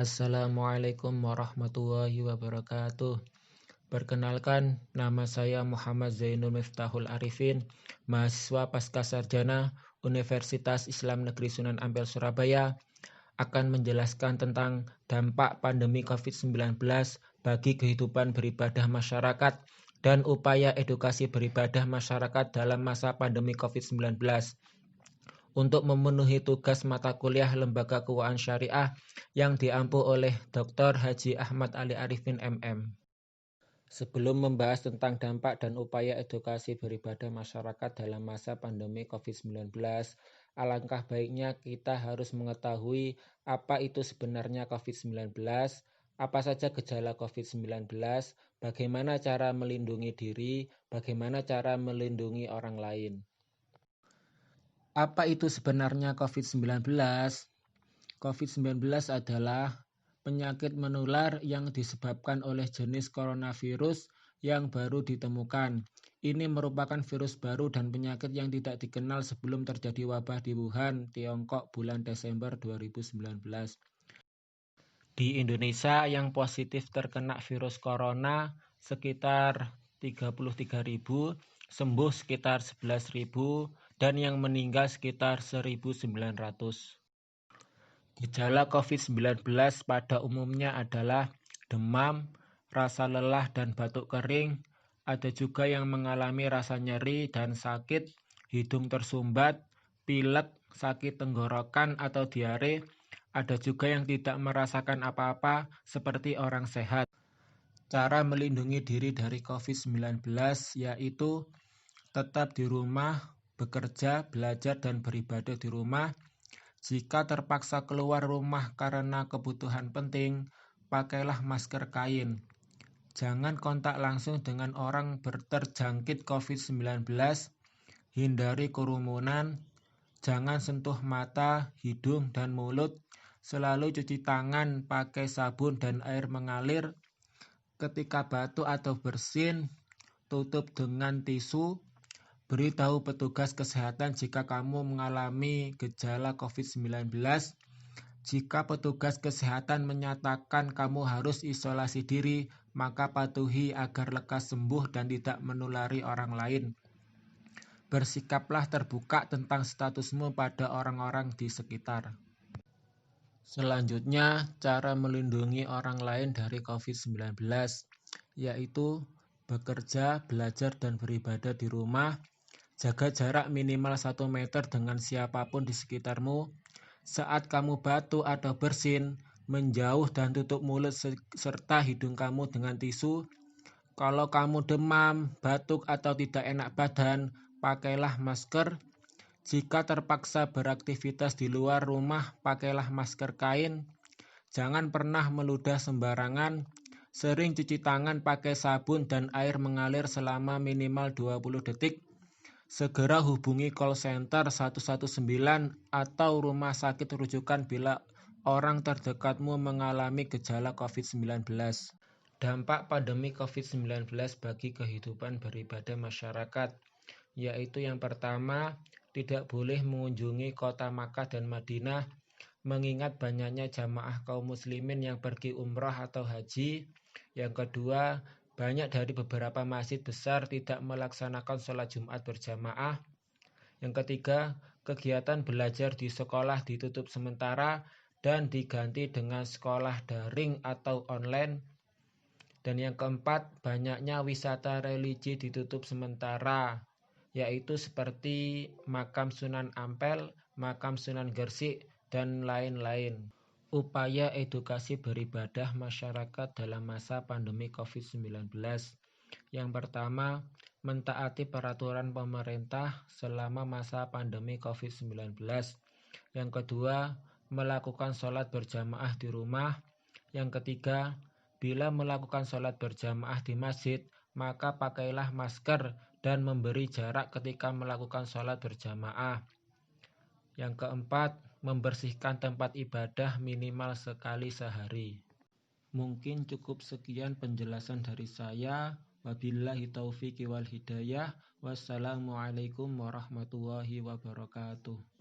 Assalamualaikum warahmatullahi wabarakatuh. Perkenalkan, nama saya Muhammad Zainul Miftahul Arifin, mahasiswa Pascasarjana Universitas Islam Negeri Sunan Ampel Surabaya, akan menjelaskan tentang dampak pandemi COVID-19 bagi kehidupan beribadah masyarakat dan upaya edukasi beribadah masyarakat dalam masa pandemi COVID-19. Untuk memenuhi tugas mata kuliah Lembaga Keuangan Syariah yang diampu oleh Dr. Haji Ahmad Ali Arifin MM. Sebelum membahas tentang dampak dan upaya edukasi beribadah masyarakat dalam masa pandemi COVID-19, alangkah baiknya kita harus mengetahui apa itu sebenarnya COVID-19, apa saja gejala COVID-19, bagaimana cara melindungi diri, bagaimana cara melindungi orang lain. Apa itu sebenarnya COVID-19? COVID-19 adalah penyakit menular yang disebabkan oleh jenis coronavirus yang baru ditemukan. Ini merupakan virus baru dan penyakit yang tidak dikenal sebelum terjadi wabah di Wuhan, Tiongkok bulan Desember 2019. Di Indonesia yang positif terkena virus corona sekitar 33.000, sembuh sekitar 11.000, dan yang meninggal sekitar 1.900. Gejala COVID-19 pada umumnya adalah demam, rasa lelah dan batuk kering. Ada juga yang mengalami rasa nyeri dan sakit, hidung tersumbat, pilek, sakit tenggorokan atau diare. Ada juga yang tidak merasakan apa-apa seperti orang sehat. Cara melindungi diri dari COVID-19 yaitu tetap di rumah, bekerja, belajar, dan beribadah di rumah. Jika terpaksa keluar rumah karena kebutuhan penting, pakailah masker kain. Jangan kontak langsung dengan orang terjangkit COVID-19. Hindari kerumunan. Jangan sentuh mata, hidung, dan mulut. Selalu cuci tangan pakai sabun dan air mengalir. Ketika batuk atau bersin, tutup dengan tisu. Beritahu petugas kesehatan jika kamu mengalami gejala COVID-19. Jika petugas kesehatan menyatakan kamu harus isolasi diri, maka patuhi agar lekas sembuh dan tidak menulari orang lain. Bersikaplah terbuka tentang statusmu pada orang-orang di sekitar. Selanjutnya, cara melindungi orang lain dari COVID-19, yaitu bekerja, belajar, dan beribadah di rumah. Jaga jarak minimal 1 meter dengan siapapun di sekitarmu. Saat kamu batuk atau bersin, menjauh dan tutup mulut serta hidung kamu dengan tisu. Kalau kamu demam, batuk, atau tidak enak badan, pakailah masker. Jika terpaksa beraktivitas di luar rumah, pakailah masker kain. Jangan pernah meludah sembarangan. Sering cuci tangan pakai sabun dan air mengalir selama minimal 20 detik. Segera hubungi call center 119 atau rumah sakit rujukan bila orang terdekatmu mengalami gejala COVID-19. Dampak pandemi COVID-19 bagi kehidupan beribadah masyarakat, yaitu yang pertama, tidak boleh mengunjungi kota Makkah dan Madinah, mengingat banyaknya jamaah kaum muslimin yang pergi umrah atau haji. Yang kedua, banyak dari beberapa masjid besar tidak melaksanakan sholat Jumat berjamaah. Yang ketiga, kegiatan belajar di sekolah ditutup sementara dan diganti dengan sekolah daring atau online. Dan yang keempat, banyaknya wisata religi ditutup sementara, yaitu seperti Makam Sunan Ampel, Makam Sunan Gresik, dan lain-lain. Upaya edukasi beribadah masyarakat dalam masa pandemi COVID-19. Yang pertama, mentaati peraturan pemerintah selama masa pandemi COVID-19. Yang kedua, melakukan sholat berjamaah di rumah. Yang ketiga, bila melakukan sholat berjamaah di masjid, maka pakailah masker dan memberi jarak ketika melakukan sholat berjamaah. Yang keempat, membersihkan tempat ibadah minimal sekali sehari. Mungkin cukup sekian penjelasan dari saya. Wabillahi taufiq wal hidayah. Wassalamualaikum warahmatullahi wabarakatuh.